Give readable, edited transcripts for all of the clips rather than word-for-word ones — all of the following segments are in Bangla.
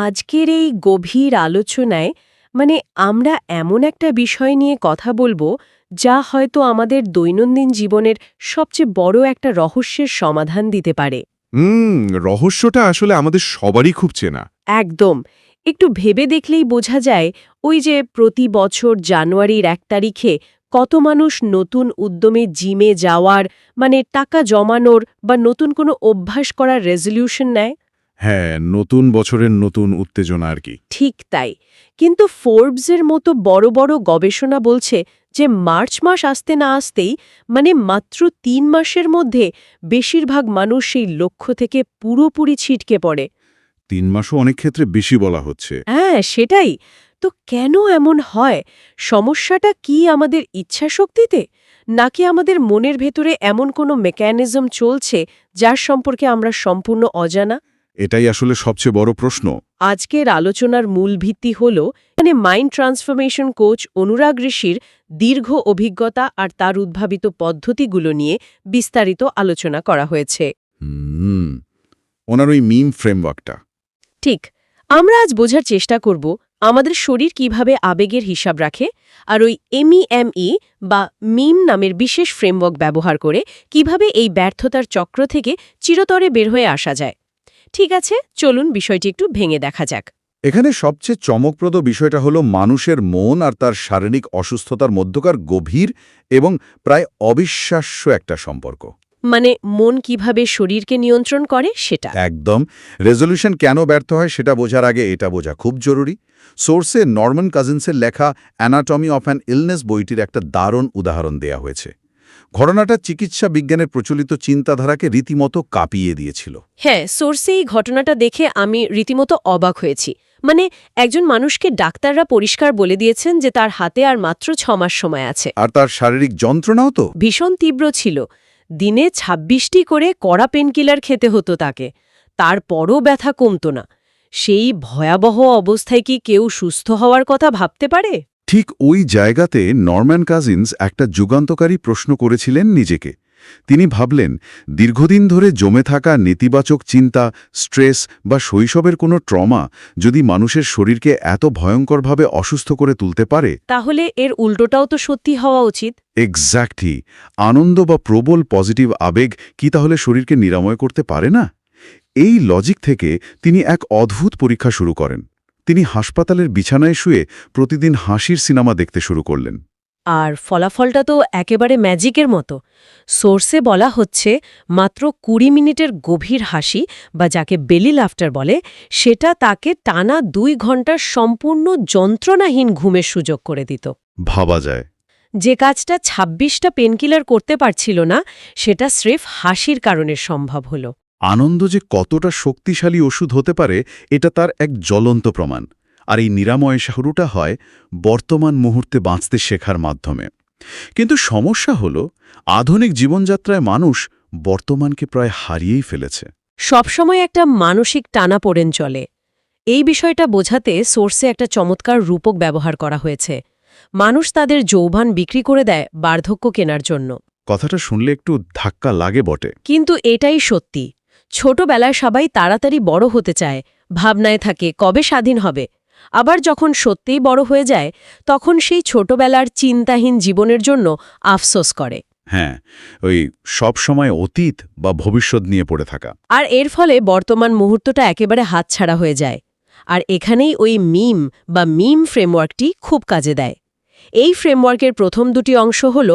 আজকের এই গভীর আলোচনায় আমরা এমন একটা বিষয় নিয়ে কথা বলবো যা হয়তো আমাদের দৈনন্দিন জীবনের সবচেয়ে বড় একটা রহস্যের সমাধান দিতে পারে। রহস্যটা আসলে আমাদের সবারই খুব চেনা। একদম। একটু ভেবে দেখলেই বোঝা যায়, ওই যে প্রতি বছর জানুয়ারির 1 তারিখে কত মানুষ নতুন উদ্যমে জিমে যাওয়ার, টাকা জমানোর বা নতুন কোনো অভ্যাস করার রেজলিউশন নেয়। হ্যাঁ, নতুন বছরের নতুন উত্তেজনা আর কি। ঠিক তাই। কিন্তু ফোর্বসের মতো বড় বড় গবেষণা বলছে যে মার্চ মাস আসতে না আসতেই, মাত্র 3 মাসের মধ্যে বেশিরভাগ মানুষ সেই লক্ষ্য থেকে পুরোপুরি ছিটকে পড়ে। 3 মাসও অনেক ক্ষেত্রে বেশি বলা হচ্ছে। হ্যাঁ, সেটাই। তো কেন এমন হয়? সমস্যাটা কি আমাদের ইচ্ছাশক্তিতে, নাকি আমাদের মনের ভেতরে এমন কোনো মেকানিজম চলছে যার সম্পর্কে আমরা সম্পূর্ণ অজানা? এটাই আসলে সবচেয়ে বড় প্রশ্ন। আজকের আলোচনার মূল ভিত্তি হল মাইন্ড ট্রান্সফরমেশন কোচ অনুরাগ ঋষির দীর্ঘ অভিজ্ঞতা আর তার উদ্ভাবিত পদ্ধতিগুলো নিয়ে বিস্তারিত আলোচনা করা হয়েছে। ওনার ওই মিম ফ্রেমওয়ার্কটা। ঠিক। আমরা আজ বোঝার চেষ্টা করব আমাদের শরীর কিভাবে আবেগের হিসাব রাখে, আর ওই এমইএমই বা মিম নামের বিশেষ ফ্রেমওয়ার্ক ব্যবহার করে কিভাবে এই ব্যর্থতার চক্র থেকে চিরতরে বের হয়ে আসা যায়। ঠিক আছে, চলুন বিষয়টি একটু ভেঙে দেখা যাক। এখানে সবচেয়ে চমকপ্রদ বিষয়টা হলো মানুষের মন আর তার শারীরিক অসুস্থতার মধ্যকার গভীর এবং প্রায় অবিশ্বাস্য একটা সম্পর্ক। মন কিভাবে শরীরকে নিয়ন্ত্রণ করে সেটা। একদম। রেজলিউশন কেন ব্যর্থ হয় সেটা বোঝার আগে এটা বোঝা খুব জরুরি। সোর্সে নরম্যান কাজিন্সের লেখা অ্যানাটমি অফ অ্যান ইলনেস বইটির একটা দারুণ উদাহরণ দেয়া হয়েছে। ঘটনাটা চিকিৎসা বিজ্ঞানের প্রচলিত চিন্তাধারাকে রীতিমতো কাঁপিয়ে দিয়েছিল। হ্যাঁ, সোর্সে এই ঘটনাটা দেখে আমি রীতিমতো অবাক হয়েছি। একজন মানুষকে ডাক্তাররা পরিষ্কার বলে দিয়েছেন যে তার হাতে আর মাত্র 6 মাস সময় আছে। আর তার শারীরিক যন্ত্রণাও তো ভীষণ তীব্র ছিল। দিনে 26টি করে কড়া পেনকিলার খেতে হতো তাকে। তারপরও ব্যথা কমতো না। সেই ভয়াবহ অবস্থায় কি কেউ সুস্থ হওয়ার কথা ভাবতে পারে? ঠিক ওই জায়গাতে নরম্যান কাজিন্স একটা যুগান্তকারী প্রশ্ন করেছিলেন নিজেকে। তিনি ভাবলেন, দীর্ঘদিন ধরে জমে থাকা নেতিবাচক চিন্তা, স্ট্রেস বা শৈশবের কোনো ট্রমা যদি মানুষের শরীরকে এত ভয়ঙ্করভাবে অসুস্থ করে তুলতে পারে, তাহলে এর উল্টোটাও তো সত্যি হওয়া উচিত। এক্স্যাক্টলি। আনন্দ বা প্রবল পজিটিভ আবেগ কি তাহলে শরীরকে নিরাময় করতে পারে না? এই লজিক থেকে তিনি এক অদ্ভুত পরীক্ষা শুরু করেন। তিনি হাসপাতালের বিছানায় শুয়ে প্রতিদিন হাসির সিনেমা দেখতে শুরু করলেন। আর ফলাফলটা তো একেবারে ম্যাজিকের মতো। সোর্সে বলা হচ্ছে মাত্র 20 মিনিটের গভীর হাসি, বা যাকে বেলি লাফটার বলে, সেটা তাকে টানা 2 ঘন্টার সম্পূর্ণ যন্ত্রণাহীন ঘুমের সুযোগ করে দিত। ভাবা যায়। যে কাজটা 26টা পেনকিলার করতে পারছিল না, সেটা স্রেফ হাসির কারণে সম্ভব হলো। আনন্দ যে কতটা শক্তিশালী ওষুধ হতে পারে এটা তার এক জ্বলন্ত প্রমাণ। আর এই নিরাময় শুরুটা হয় বর্তমান মুহূর্তে বাঁচতে শেখার মাধ্যমে। কিন্তু সমস্যা হলো, আধুনিক জীবনযাত্রায় মানুষ বর্তমানকে প্রায় হারিয়েই ফেলেছে। সবসময় একটা মানসিক টানাপোড়েন চলে। এই বিষয়টা বোঝাতে সোর্সে একটা চমৎকার রূপক ব্যবহার করা হয়েছে। মানুষ তাদের যৌবন বিক্রি করে দেয় বার্ধক্য কেনার জন্য। কথাটা শুনলে একটু ধাক্কা লাগে বটে। কিন্তু এটাই সত্যি। ছোটবেলায় সবাই তাড়াতাড়ি বড় হতে চায়, ভাবনায় থাকে কবে স্বাধীন হবে। আবার যখন সত্যিই বড় হয়ে যায়, তখন সেই ছোটবেলার চিন্তাহীন জীবনের জন্য আফসোস করে। হ্যাঁ, ওই সব সময় অতীত বা ভবিষ্যৎ নিয়ে পড়ে থাকা। আর এর ফলে বর্তমান মুহূর্তটা একেবারে হাতছাড়া হয়ে যায়। আর এখানেই ওই মিম ফ্রেমওয়ার্কটি খুব কাজে দেয়। এই ফ্রেমওয়ার্কের প্রথম দুটি অংশ হল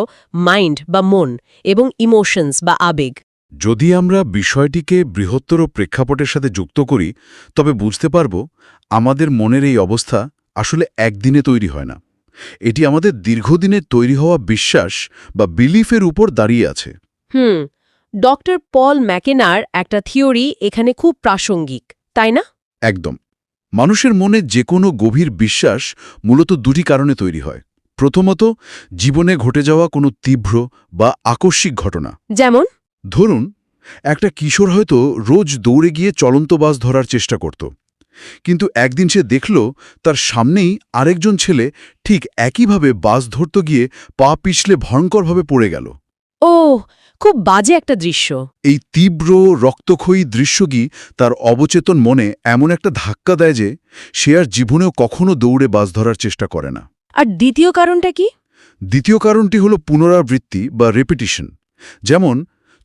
মাইন্ড বা মন এবং ইমোশনস বা আবেগ। যদি আমরা বিষয়টিকে বৃহত্তর প্রেক্ষাপটের সাথে যুক্ত করি, তবে বুঝতে পারব আমাদের মনের এই অবস্থা আসলে একদিনে তৈরি হয় না। এটি আমাদের দীর্ঘদিনের তৈরি হওয়া বিশ্বাস বা বিলিফের উপর দাঁড়িয়ে আছে। ডক্টর পল ম্যাকেনার একটা থিওরি এখানে খুব প্রাসঙ্গিক, তাই না? একদম। মানুষের মনে যে কোনো গভীর বিশ্বাস মূলত দুটি কারণে তৈরি হয়। প্রথমত, জীবনে ঘটে যাওয়া কোনো তীব্র বা আকস্মিক ঘটনা। যেমন ধরুন, একটা কিশোর হয়তো রোজ দৌড়ে গিয়ে চলন্ত বাস ধরার চেষ্টা করত, কিন্তু একদিন সে দেখল তার সামনেই আরেকজন ছেলে ঠিক একইভাবে বাস ধরতে গিয়ে পা পিছলে ভয়ঙ্করভাবে পড়ে গেল। ও, খুব বাজে একটা দৃশ্য। এই তীব্র রক্তক্ষয়ী দৃশ্যটি তার অবচেতন মনে এমন একটা ধাক্কা দেয় যে সে আর জীবনেও কখনো দৌড়ে বাস ধরার চেষ্টা করে না। আর দ্বিতীয় কারণটা কি? দ্বিতীয় কারণটি হল পুনরাবৃত্তি বা রেপিটিশন। যেমন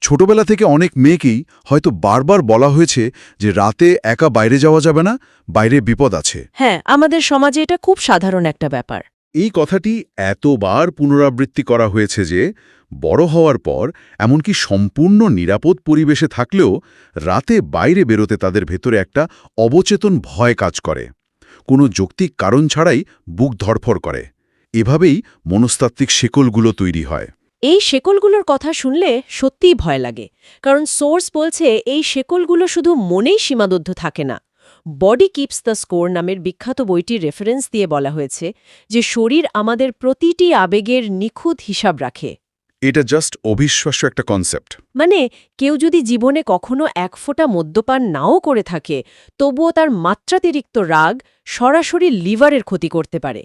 ছোটবেলা থেকে অনেক মেয়েকেই হয়তো বারবার বলা হয়েছে যে রাতে একা বাইরে যাওয়া যাবে না, বাইরে বিপদ আছে। হ্যাঁ, আমাদের সমাজে এটা খুব সাধারণ একটা ব্যাপার। এই কথাটি এতবার পুনরাবৃত্তি করা হয়েছে যে বড় হওয়ার পর এমনকি সম্পূর্ণ নিরাপদ পরিবেশে থাকলেও রাতে বাইরে বেরোতে তাদের ভেতরে একটা অবচেতন ভয় কাজ করে, কোনো যৌক্তিক কারণ ছাড়াই বুক ধড়ফড় করে। এভাবেই মনস্তাত্ত্বিক শেকলগুলো তৈরি হয়। এই শেকলগুলোর কথা শুনলে সত্যিই ভয় লাগে, কারণ সোর্স বলছে এই শেকলগুলো শুধু মনেই সীমাবদ্ধ থাকে না। বডি কিপস দ্য স্কোর নামের বিখ্যাত বইটির রেফারেন্স দিয়ে বলা হয়েছে যে শরীর আমাদের প্রতিটি আবেগের নিখুঁত হিসাব রাখে। এটা জাস্ট অবিশ্বাস্য একটা কনসেপ্ট। মানে কেউ যদি জীবনে কখনো এক ফোঁটা মদ্যপান নাও করে থাকে, তবুও তার মাত্রাতিরিক্ত রাগ সরাসরি লিভারের ক্ষতি করতে পারে।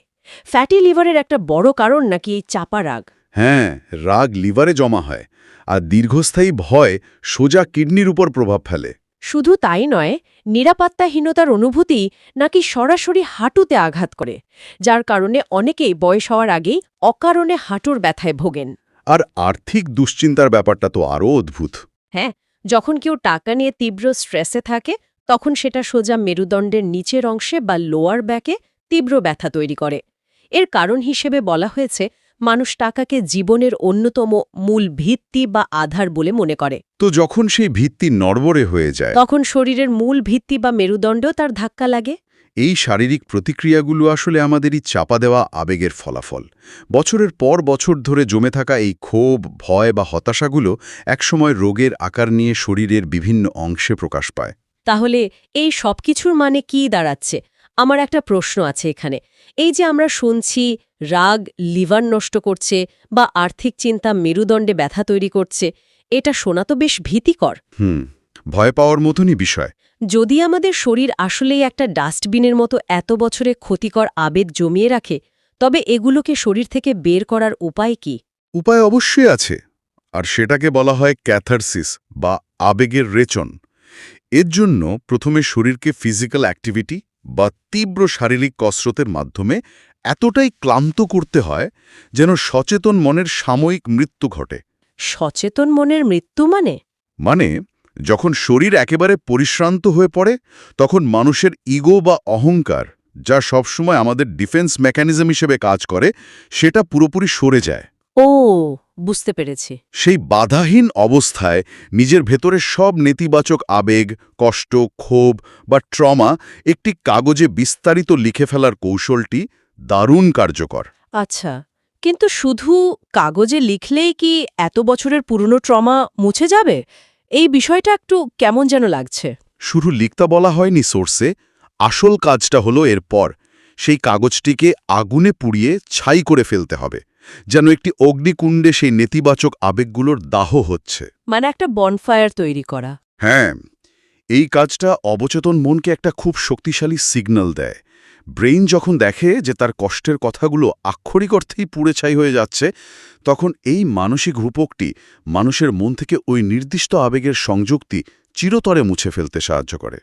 ফ্যাটি লিভারের একটা বড় কারণ নাকি এই চাপা রাগ। হ্যাঁ, রাগ লিভারে জমা হয়, আর দীর্ঘস্থায়ী ভয় সোজা কিডনির উপর প্রভাব ফেলে। শুধু তাই নয়, নিরাপত্তাহীনতার অনুভূতি নাকি সরাসরি হাঁটুতে আঘাত করে, যার কারণে অনেকেই বয়স হওয়ার আগেই অকারণে হাঁটুর ব্যথায় ভোগেন। আর আর্থিক দুশ্চিন্তার ব্যাপারটা তো আরও অদ্ভুত। হ্যাঁ, যখন কেউ টাকা নিয়ে তীব্র স্ট্রেসে থাকে, তখন সেটা সোজা মেরুদণ্ডের নিচের অংশে বা লোয়ার ব্যাকে তীব্র ব্যথা তৈরি করে। এর কারণ হিসেবে বলা হয়েছে মানুষ টাকাকে জীবনের অন্যতম মূল ভিত্তি বা আধার বলে মনে করে। তো যখন সেই ভিত্তি নড়বড়ে হয়ে যায়, তখন শরীরের মূল ভিত্তি বা মেরুদণ্ডেও তার ধাক্কা লাগে। এই শারীরিক প্রতিক্রিয়াগুলো আসলে আমাদেরই চাপা দেওয়া আবেগের ফলাফল। বছরের পর বছর ধরে জমে থাকা এই ক্ষোভ, ভয় বা হতাশাগুলো একসময় রোগের আকার নিয়ে শরীরের বিভিন্ন অংশে প্রকাশ পায়। তাহলে এই সবকিছুর মানে কি দাঁড়াচ্ছে? আমার একটা প্রশ্ন আছে এখানে। এই যে আমরা শুনছি রাগ লিভার নষ্ট করছে বা আর্থিক চিন্তা মেরুদণ্ডে ব্যথা তৈরি করছে, এটা শোনা তো বেশ ভীতিকর। ভয় পাওয়ার মতনই বিষয়। যদি আমাদের শরীর আসলেই একটা ডাস্টবিনের মতো এত বছরে ক্ষতিকর আবেগ জমিয়ে রাখে, তবে এগুলোকে শরীর থেকে বের করার উপায় কি? উপায় অবশ্যই আছে, আর সেটাকে বলা হয় ক্যাথারসিস বা আবেগের রেচন। এর জন্য প্রথমে শরীরকে ফিজিক্যাল অ্যাক্টিভিটি বা তীব্র শারীরিক কসরতের মাধ্যমে এতটাই ক্লান্ত করতে হয় যেন সচেতন মনের সাময়িক মৃত্যু ঘটে। সচেতন মনের মৃত্যু মানে? মানে যখন শরীর একেবারে পরিশ্রান্ত হয়ে পড়ে, তখন মানুষের ইগো বা অহংকার, যা সবসময় আমাদের ডিফেন্স মেকানিজম হিসেবে কাজ করে, সেটা পুরোপুরি সরে যায়। ও, বুঝতে পেরেছি। সেই বাধাহীন অবস্থায় নিজের ভেতরের সব নেতিবাচক আবেগ, কষ্ট, ক্ষোভ বা ট্রমা একটি কাগজে বিস্তারিত লিখে ফেলার কৌশলটি দারুণ কার্যকর। আচ্ছা, কিন্তু শুধু কাগজে লিখলেই কি এত বছরের পুরনো ট্রমা মুছে যাবে? এই বিষয়টা একটু কেমন যেন লাগছে। শুধু লিখতা বলা হয়নি সোর্সে। আসল কাজটা হলো এরপর সেই কাগজটিকে আগুনে পুড়িয়ে ছাই করে ফেলতে হবে, যেন একটি অগ্নিকুণ্ডে সেই নেতিবাচক আবেগগুলোর দাহ হচ্ছে। মানে একটা বনফায়ার তৈরি করা। হ্যাঁ, এই কাজটা অবচেতন মনকে একটা খুব শক্তিশালী সিগন্যাল দেয়। ব্রেইন যখন দেখে যে তার কষ্টের কথাগুলো আক্ষরিক অর্থেই পুড়ে ছাই হয়ে যাচ্ছে, তখন এই মানসিক রূপকটি মানুষের মন থেকে ওই নির্দিষ্ট আবেগের সংযুক্তি চিরতরে মুছে ফেলতে সাহায্য করে।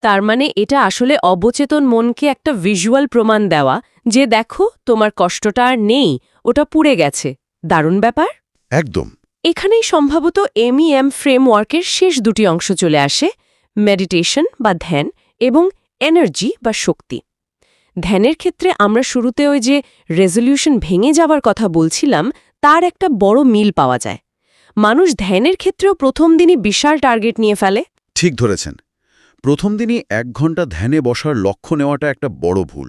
তার মানে এটা আসলে অবচেতন মনকে একটা ভিজুয়াল প্রমাণ দেওয়া যে দেখো তোমার কষ্টটা আর নেই, ওটা পুড়ে গেছে। দারুণ ব্যাপার। একদম। এখানেই সম্ভবত MEM ফ্রেমওয়ার্কের শেষ দুটি অংশ চলে আসে, মেডিটেশন বা ধ্যান এবং এনার্জি বা শক্তি। ধ্যানের ক্ষেত্রে আমরা শুরুতে ওই যে রেজলিউশন ভেঙে যাবার কথা বলছিলাম, তার একটা বড় মিল পাওয়া যায়। মানুষ ধ্যানের ক্ষেত্রেও প্রথম দিনই বিশাল টার্গেট নিয়ে ফেলে। ঠিক ধরেছেন। প্রথম দিনই 1 ঘন্টা ধ্যানে বসার লক্ষ্য নেওয়াটা একটা বড় ভুল,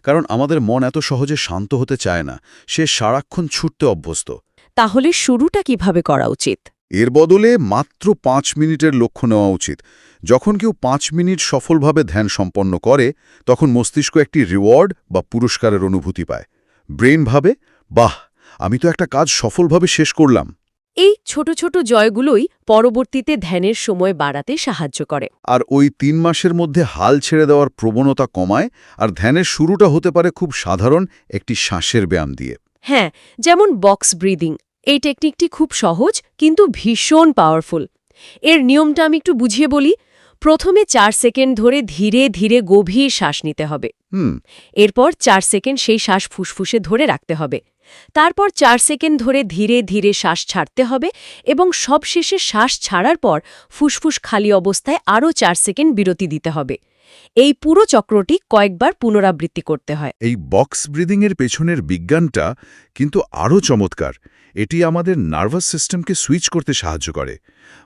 কারণ আমাদের মন এত সহজে শান্ত হতে চায় না, সে সারাক্ষণ ছুটতে অভ্যস্ত। তাহলে শুরুটা কিভাবে করা উচিত? এর বদলে মাত্র 5 মিনিটের লক্ষ্য নেওয়া উচিত। যখন কেউ 5 মিনিট সফলভাবে ধ্যান সম্পন্ন করে, তখন মস্তিষ্ক একটি রিওয়ার্ড বা পুরস্কারের অনুভূতি পায়। ব্রেন ভাবে, বাহ, আমি তো একটা কাজ সফলভাবে শেষ করলাম। এই ছোট ছোট জয়গুলোই পরবর্তীতে ধ্যানের সময় বাড়াতে সাহায্য করে। আর ওই 3 মাসের মধ্যে হাল ছেড়ে দেওয়ার প্রবণতা কমায়। আর ধ্যানের শুরুটা হতে পারে খুব সাধারণ একটি শ্বাসের ব্যায়াম দিয়ে। হ্যাঁ, যেমন বক্স ব্রিদিং এই টেকনিকটি খুব সহজ কিন্তু ভীষণ পাওয়ারফুল। এর নিয়মটা আমি একটু বুঝিয়ে বলি। প্রথমে 4 সেকেন্ড ধরে ধীরে ধীরে গভীর শ্বাস নিতে হবে। এরপর 4 সেকেন্ড সেই শ্বাস ফুসফুসে ধরে রাখতে হবে। তারপর 4 সেকেন্ড ধরে ধীরে ধীরে শ্বাস ছাড়তে হবে এবং সবশেষে শ্বাস ছাড়ার পর ফুসফুস খালি অবস্থায় আরও 4 সেকেন্ড বিরতি দিতে হবে। এই পুরো চক্রটি কয়েকবার পুনরাবৃত্তি করতে হয়। এই বক্স ব্রিদিংয়ের পেছনের বিজ্ঞানটা কিন্তু আরও চমৎকার। এটি আমাদের নার্ভাস সিস্টেমকে সুইচ করতে সাহায্য করে।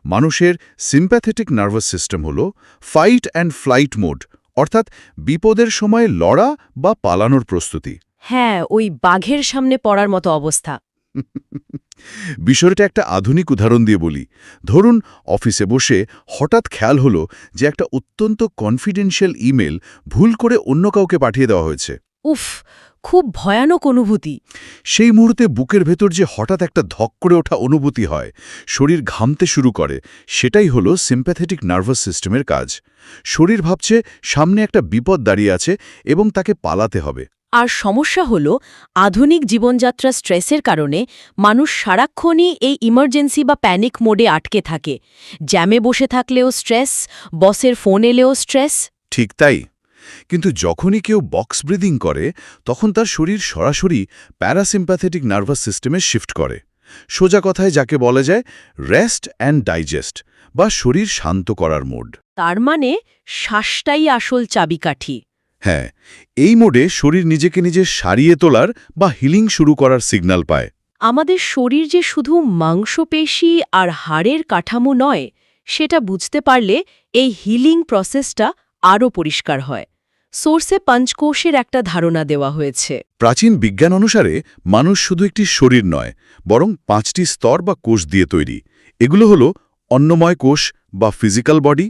মানুষের সিম্প্যাথেটিক নার্ভাস সিস্টেম হল ফাইট অ্যান্ড ফ্লাইট মোড, অর্থাৎ বিপদের সময় লড়া বা পালানোর প্রস্তুতি। হ্যাঁ, ওই বাঘের সামনে পড়ার মতো অবস্থা। বিষয়টা একটা আধুনিক উদাহরণ দিয়ে বলি। ধরুন, অফিসে বসে হঠাৎ খেয়াল হলো যে একটা অত্যন্ত কনফিডেন্সিয়াল ইমেল ভুল করে অন্য কাউকে পাঠিয়ে দেওয়া হয়েছে। উফ, খুব ভয়ানক অনুভূতি। সেই মুহূর্তে বুকের ভেতর যে হঠাৎ একটা ধক করে ওঠা অনুভূতি হয়, শরীর ঘামতে শুরু করে, সেটাই হলো সিম্প্যাথেটিক নার্ভাস সিস্টেমের কাজ। শরীর ভাবছে সামনে একটা বিপদ দাঁড়িয়ে আছে এবং তাকে পালাতে হবে। আর সমস্যা হলো, আধুনিক জীবনযাত্রা স্ট্রেসের কারণে মানুষ সারাক্ষণই এই ইমার্জেন্সি বা প্যানিক মোডে আটকে থাকে। জ্যামে বসে থাকলেও স্ট্রেস, বসের ফোন এলেও স্ট্রেস। ঠিক তাই। কিন্তু যখনই কেউ বক্স ব্রিদিং করে, তখন তার শরীর সরাসরি প্যারাসিম্প্যাথেটিক নার্ভাস সিস্টেমে শিফট করে। সোজা কথায় যাকে বলা যায় রেস্ট অ্যান্ড ডাইজেস্ট বা শরীর শান্ত করার মোড। তার মানে শ্বাসটাই আসল চাবিকাঠি। হ্যাঁ, এই মোডে শরীর নিজেকে নিজে সারিয়ে তোলার বা হিলিং শুরু করার সিগন্যাল পায়। আমাদের শরীর যে শুধু মাংসপেশি আর হাড়ের কাঠামো নয়, সেটা বুঝতে পারলে এই হিলিং প্রসেসটা আরও পরিষ্কার হয়। সোর্সে পঞ্চকোষের একটা ধারণা দেওয়া হয়েছে। প্রাচীন বিজ্ঞান অনুসারে মানুষ শুধু একটি শরীর নয়, বরং 5টি স্তর বা কোষ দিয়ে তৈরি। এগুলো হলো অন্নময় কোষ বা ফিজিক্যাল বডি,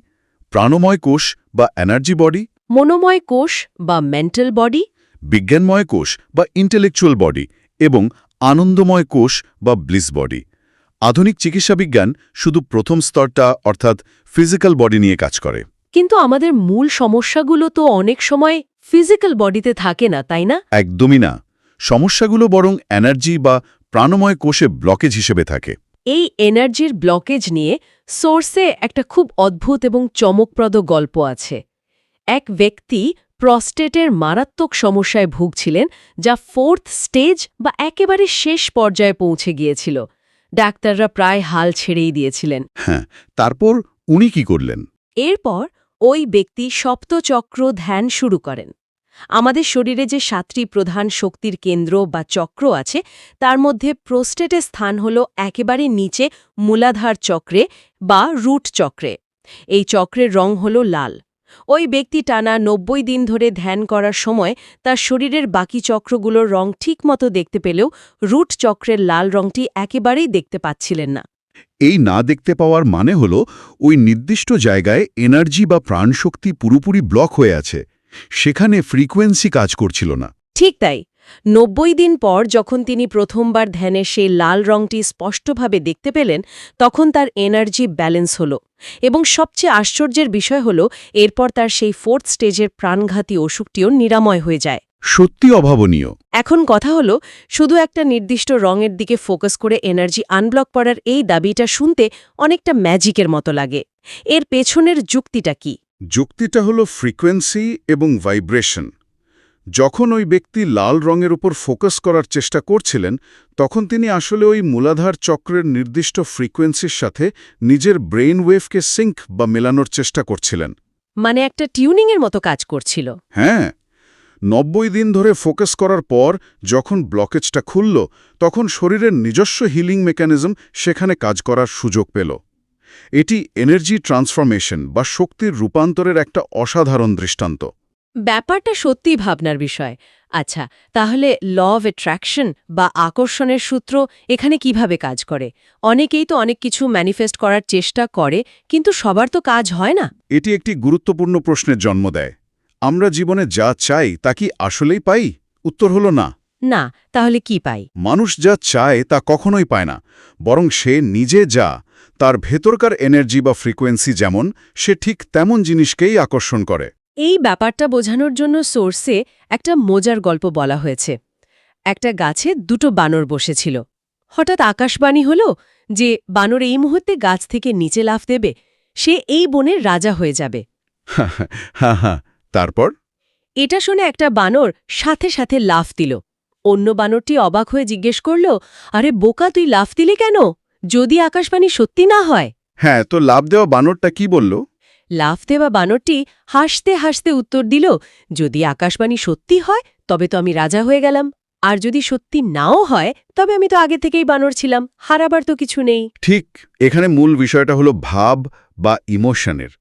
প্রাণময় কোষ বা এনার্জি বডি, মনোময় কোষ বা মেন্টাল বডি, বিজ্ঞানময় কোষ বা ইন্টেলেকচুয়াল বডি এবং আনন্দময় কোষ বা ব্লিস বডি। আধুনিক চিকিৎসা বিজ্ঞান শুধু প্রথম স্তরটা অর্থাৎ ফিজিক্যাল বডি নিয়ে কাজ করে। কিন্তু আমাদের মূল সমস্যাগুলো তো অনেক সময় ফিজিক্যাল বডিতে থাকে না, তাই না? একদমই না। সমস্যাগুলো বরং এনার্জি বা প্রাণময় কোষে ব্লকেজ হিসেবে থাকে। এই এনার্জির ব্লকেজ নিয়ে সোর্সে একটা খুব অদ্ভুত এবং চমকপ্রদ গল্প আছে। এক ব্যক্তি প্রস্টেটের মারাত্মক সমস্যায় ভুগছিলেন, যা 4th স্টেজ বা একেবারে শেষ পর্যায়ে পৌঁছে গিয়েছিল। ডাক্তাররা প্রায় হাল ছেড়েই দিয়েছিলেন। হ্যাঁ, তারপর উনি কি করলেন? এরপর ওই ব্যক্তি সপ্তচক্র ধ্যান শুরু করেন। আমাদের শরীরে যে 7টি প্রধান শক্তির কেন্দ্র বা চক্র আছে, তার মধ্যে প্রোস্টেটের স্থান হল একেবারে নিচে মূলাধার চক্রে বা রুট চক্রে। এই চক্রের রং হল লাল। ওই ব্যক্তি টানা 90 দিন ধরে ধ্যান করার সময় তার শরীরের বাকি চক্রগুলোর রং ঠিকমতো দেখতে পেলেও রুট চক্রের লাল রংটি একেবারেই দেখতে পাচ্ছিলেন না। এই না দেখতে পাওয়ার মানে হলো ওই নির্দিষ্ট জায়গায় এনার্জি বা প্রাণশক্তি পুরোপুরি ব্লক হয়ে আছে। সেখানে ফ্রিকোয়েন্সি কাজ করছিল না। ঠিক তাই। 90 দিন পর যখন তিনি প্রথমবার ধ্যানে সেই লাল রংটি স্পষ্টভাবে দেখতে পেলেন, তখন তার এনার্জি ব্যালেন্স হল। এবং সবচেয়ে আশ্চর্যের বিষয় হল, এরপর তার সেই 4th স্টেজের প্রাণঘাতী অসুখটিও নিরাময় হয়ে যায়। সত্যি অভাবনীয়। এখন কথা হলো, শুধু একটা নির্দিষ্ট রঙের দিকে ফোকাস করে এনার্জি আনব্লক করার এই দাবিটা শুনতে অনেকটা ম্যাজিকের মতো লাগে। এর পেছনের যুক্তিটা কি? যুক্তিটা হলো ফ্রিকোয়েন্সি এবং ভাইব্রেশন। যখন ওই ব্যক্তি লাল রঙের উপর ফোকাস করার চেষ্টা করছিলেন, তখন তিনি আসলে ওই মূলাধার চক্রের নির্দিষ্ট ফ্রিকোয়েন্সির সাথে নিজের ব্রেইন ওয়েভকে সিঙ্ক বা মেলানোর চেষ্টা করছিলেন। মানে একটা টিউনিংয়ের মতো কাজ করছিল। হ্যাঁ, 90 দিন ধরে ফোকাস করার পর যখন ব্লকেজটা খুলল, তখন শরীরের নিজস্ব হিলিং মেকানিজম সেখানে কাজ করার সুযোগ পেল। এটি এনার্জি ট্রান্সফরমেশন বা শক্তির রূপান্তরের একটা অসাধারণ দৃষ্টান্ত। ব্যাপারটা সত্যিই ভাবনার বিষয়। আচ্ছা, তাহলে ল অফ অ্যাট্রাকশন বা আকর্ষণের সূত্র এখানে কিভাবে কাজ করে? অনেকেই তো অনেক কিছু ম্যানিফেস্ট করার চেষ্টা করে, কিন্তু সবার তো কাজ হয় না। এটি একটি গুরুত্বপূর্ণ প্রশ্নের জন্ম দেয়। আমরা জীবনে যা চাই তা কি আসলেই পাই? উত্তর হলো না। না, তাহলে কি পাই? মানুষ যা চায় তা কখনোই পায় না, বরং সে নিজে যা, তার ভেতরকার এনার্জি বা ফ্রিকোয়েন্সি যেমন, সে ঠিক তেমন জিনিসকেই আকর্ষণ করে। এই ব্যাপারটা বোঝানোর জন্য সোর্সে একটা মজার গল্প বলা হয়েছে। একটা গাছে 2টো বানর বসেছিল। হঠাৎ আকাশবাণী হলো যে বানর এই মুহূর্তে গাছ থেকে নিচে লাফ দেবে, সে এই বনের রাজা হয়ে যাবে। হ্যাঁ হ্যাঁ, তারপর? এটা শুনে একটা বানর সাথে সাথে লাফ দিল। অন্য বানরটি অবাক হয়ে জিজ্ঞেস করল, আরে বোকা, তুই লাফ দিলি কেন? যদি আকাশবাণী সত্যি না হয়? হ্যাঁ, তো লাফ দেওয়া বানরটা কি বলল? লাফ দেওয়া বানরটি হাসতে হাসতে উত্তর দিল, যদি আকাশবাণী সত্যি হয় তবে তো আমি রাজা হয়ে গেলাম, আর যদি সত্যি নাও হয় তবে আমি তো আগে থেকেই বানর ছিলাম, হারাবার তো কিছু নেই। ঠিক, এখানে মূল বিষয়টা হলো ভাব বা ইমোশনের।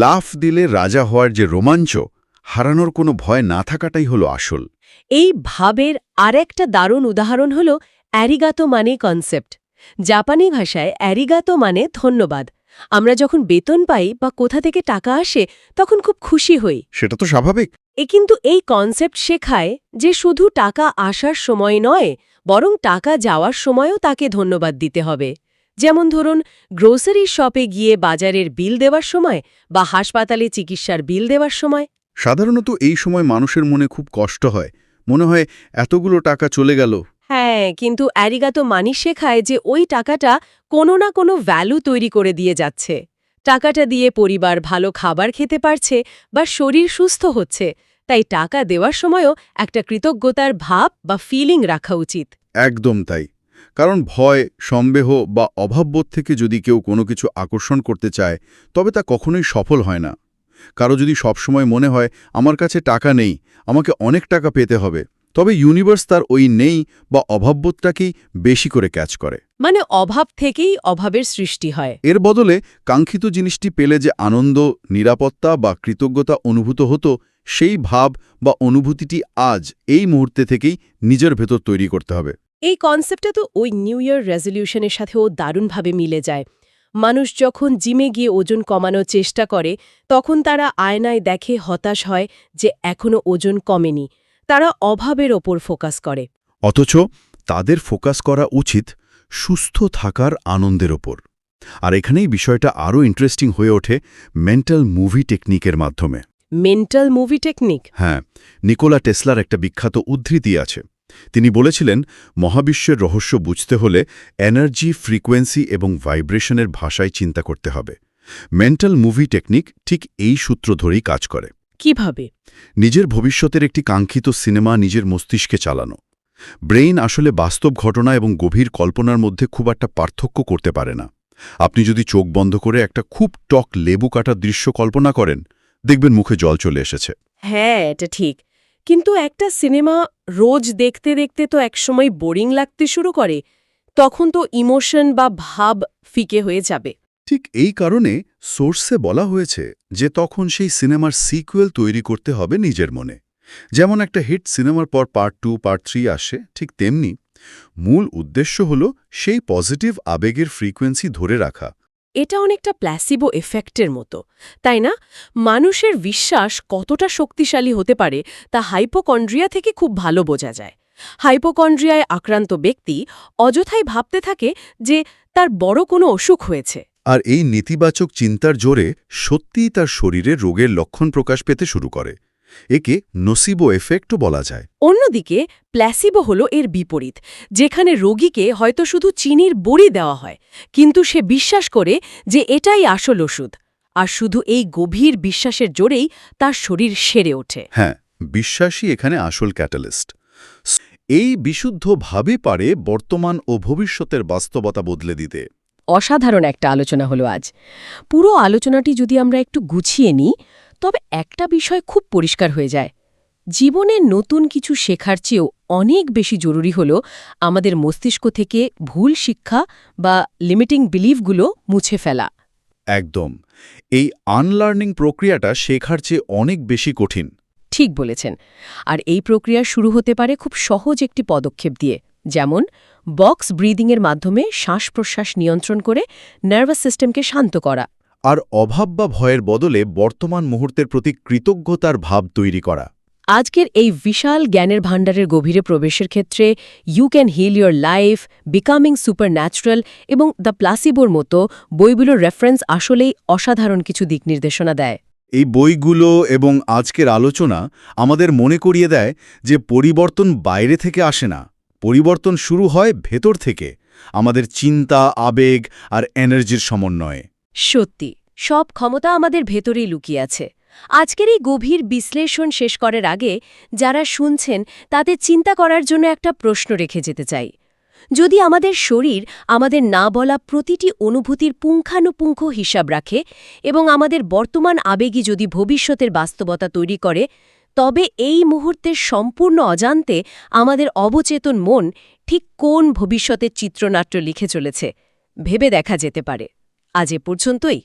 লাফ দিলে রাজা হওয়ার যে রোমাঞ্চ, হারানোর কোনো ভয় না থাকাটাই হলো আসল। এই ভাবের আরেকটা দারুণ উদাহরণ হল অ্যারিগাতো মানে কনসেপ্ট। জাপানি ভাষায় অ্যারিগাতো মানে ধন্যবাদ। আমরা যখন বেতন পাই বা কোথা থেকে টাকা আসে তখন খুব খুশি হই। সেটা তো স্বাভাবিক। কিন্তু এই কনসেপ্ট শেখায় যে শুধু টাকা আসার সময় নয়, বরং টাকা যাওয়ার সময়ও তাকে ধন্যবাদ দিতে হবে। যেমন ধরুন, গ্রোসারি শপে গিয়ে বাজারের বিল দেওয়ার সময় বা হাসপাতালে চিকিৎসার বিল দেওয়ার সময়। সাধারণত এই সময় মানুষের মনে খুব কষ্ট হয়, মনে হয় এতগুলো টাকা চলে গেল। হ্যাঁ, কিন্তু অ্যারিগাতো মানি শেখায় যে ওই টাকাটা কোনো না কোনো ভ্যালু তৈরি করে দিয়ে যাচ্ছে। টাকাটা দিয়ে পরিবার ভালো খাবার খেতে পারছে বা শরীর সুস্থ হচ্ছে, তাই টাকা দেওয়ার সময়ও একটা কৃতজ্ঞতার ভাব বা ফিলিং রাখা উচিত। একদম তাই। কারণ ভয়, সন্দেহ বা অভাববোধ থেকে যদি কেউ কোনো কিছু আকর্ষণ করতে চায়, তবে তা কখনোই সফল হয় না। কারো যদি সবসময় মনে হয় আমার কাছে টাকা নেই, আমাকে অনেক টাকা পেতে হবে, তবে ইউনিভার্স তার ওই নেই বা অভাববোধটাকেই বেশি করে ক্যাচ করে। মানে অভাব থেকেই অভাবের সৃষ্টি হয়। এর বদলে কাঙ্ক্ষিত জিনিসটি পেলে যে আনন্দ, নিরাপত্তা বা কৃতজ্ঞতা অনুভূত হতো, সেই ভাব বা অনুভূতিটি আজ এই মুহূর্তে থেকেই নিজের ভেতর তৈরি করতে হবে। এই কনসেপ্টটা তো ওই নিউ ইয়ার রেজলিউশনের সাথেও দারুণভাবে মিলে যায়। মানুষ যখন জিমে গিয়ে ওজন কমানোর চেষ্টা করে, তখন তারা আয়নায় দেখে হতাশ হয় যে এখনো ওজন কমেনি। তারা অভাবের ওপর ফোকাস করে। অথচ তাদের ফোকাস করা উচিত সুস্থ থাকার আনন্দের ওপর। আর এখানেই বিষয়টা আরও ইন্টারেস্টিং হয়ে ওঠে মেন্টাল মুভি টেকনিকের মাধ্যমে। Mental movie technique? হ্যাঁ, নিকোলা টেসলার একটা বিখ্যাত উদ্ধৃতি আছে। তিনি বলেছিলেন, মহাবিশ্বের রহস্য বুঝতে হলে এনার্জি, ফ্রিকোয়েন্সি এবং ভাইব্রেশনের ভাষায় চিন্তা করতে হবে। মেন্টাল মুভি টেকনিক ঠিক এই সূত্র ধরেই কাজ করে। কিভাবে? নিজের ভবিষ্যতের একটি কাঙ্ক্ষিত সিনেমা নিজের মস্তিষ্কে চালানো। ব্রেইন আসলে বাস্তব ঘটনা এবং গভীর কল্পনার মধ্যে খুব একটা পার্থক্য করতে পারে না। আপনি যদি চোখ বন্ধ করে একটা খুব টক লেবু কাটার দৃশ্য কল্পনা করেন, দেখবেন মুখে জল চলে এসেছে। হ্যাঁ, এটা ঠিক। কিন্তু একটা সিনেমা রোজ দেখতে দেখতে তো একসময় বোরিং লাগতে শুরু করে। তখন তো ইমোশন বা ভাব ফিকে হয়ে যাবে। ঠিক এই কারণে সোর্সে বলা হয়েছে যে তখন সেই সিনেমার সিকুয়েল তৈরি করতে হবে নিজের মনে। যেমন একটা হিট সিনেমার পর পার্ট 2, পার্ট 3 আসে, ঠিক তেমনি মূল উদ্দেশ্য হল সেই পজিটিভ আবেগের ফ্রিকোয়েন্সি ধরে রাখা। এটা অনেকটা প্ল্যাসিবো এফেক্টের মতো, তাই না? মানুষের বিশ্বাস কতটা শক্তিশালী হতে পারে তা হাইপোকন্ড্রিয়া থেকে খুব ভালো বোঝা যায়। হাইপোকন্ড্রিয়ায় আক্রান্ত ব্যক্তি অযথাই ভাবতে থাকে যে তার বড় কোনো অসুখ হয়েছে। আর এই নেতিবাচক চিন্তার জোরে সত্যিই তার শরীরে রোগের লক্ষণ প্রকাশ পেতে শুরু করে। একে নোসিবো এফেক্টও বলা যায়। অন্যদিকে প্ল্যাসিবো হলো এর বিপরীত, যেখানে রোগীকে হয়তো শুধু চিনির বড়ি দেওয়া হয়, কিন্তু সে বিশ্বাস করে যে এটাই আসল ওষুধ। আর শুধু এই গভীর বিশ্বাসের জোরেই তার শরীর সেরে ওঠে। হ্যাঁ, বিশ্বাসই এখানে আসল ক্যাটালিস্ট। এই বিশুদ্ধ ভাবে পারে বর্তমান ও ভবিষ্যতের বাস্তবতা বদলে দিতে। অসাধারণ একটা আলোচনা হলো আজ। পুরো আলোচনাটি যদি আমরা একটু গুছিয়ে নিই, তবে একটা বিষয় খুব পরিষ্কার হয়ে যায়। জীবনে নতুন কিছু শেখার চেয়েও অনেক বেশি জরুরি হল আমাদের মস্তিষ্ক থেকে ভুল শিক্ষা বা লিমিটিং বিলিফগুলো মুছে ফেলা। একদম। এই আনলার্নিং প্রক্রিয়াটা শেখার চেয়ে অনেক বেশি কঠিন। ঠিক বলেছেন। আর এই প্রক্রিয়া শুরু হতে পারে খুব সহজ একটি পদক্ষেপ দিয়ে, যেমন বক্স ব্রিদিংয়ের মাধ্যমে শ্বাস-প্রশ্বাস নিয়ন্ত্রণ করে নার্ভাস সিস্টেমকে শান্ত করা। আর অভাব বা ভয়ের বদলে বর্তমান মুহূর্তের প্রতি কৃতজ্ঞতার ভাব তৈরি করা। আজকের এই বিশাল জ্ঞানের ভাণ্ডারের গভীরে প্রবেশের ক্ষেত্রে you can heal your life, becoming supernatural এবং দ্য প্লাসিবোর মতো বইগুলোর রেফারেন্স আসলেই অসাধারণ কিছু দিক নির্দেশনা দেয়। এই বইগুলো এবং আজকের আলোচনা আমাদের মনে করিয়ে দেয় যে পরিবর্তন বাইরে থেকে আসে না, পরিবর্তন শুরু হয় ভেতর থেকে। আমাদের চিন্তা, আবেগ আর এনার্জির সমন্বয়ে। সত্যি সব ক্ষমতা আমাদের ভেতরেই লুকিয়ে আছে। আজকের এই গভীর বিশ্লেষণ শেষ করার আগে যারা শুনছেন তাদের চিন্তা করার জন্য একটা প্রশ্ন রেখে যেতে চাই। যদি আমাদের শরীর আমাদের না বলা প্রতিটি অনুভূতির পুঙ্খানুপুঙ্খ হিসাব রাখে এবং আমাদের বর্তমান আবেগই যদি ভবিষ্যতের বাস্তবতা তৈরি করে, তবে এই মুহূর্তের সম্পূর্ণ অজান্তে আমাদের অবচেতন মন ঠিক কোন ভবিষ্যতের চিত্রনাট্য লিখে চলেছে ভেবে দেখা যেতে পারে। আজ এ পর্যন্তই।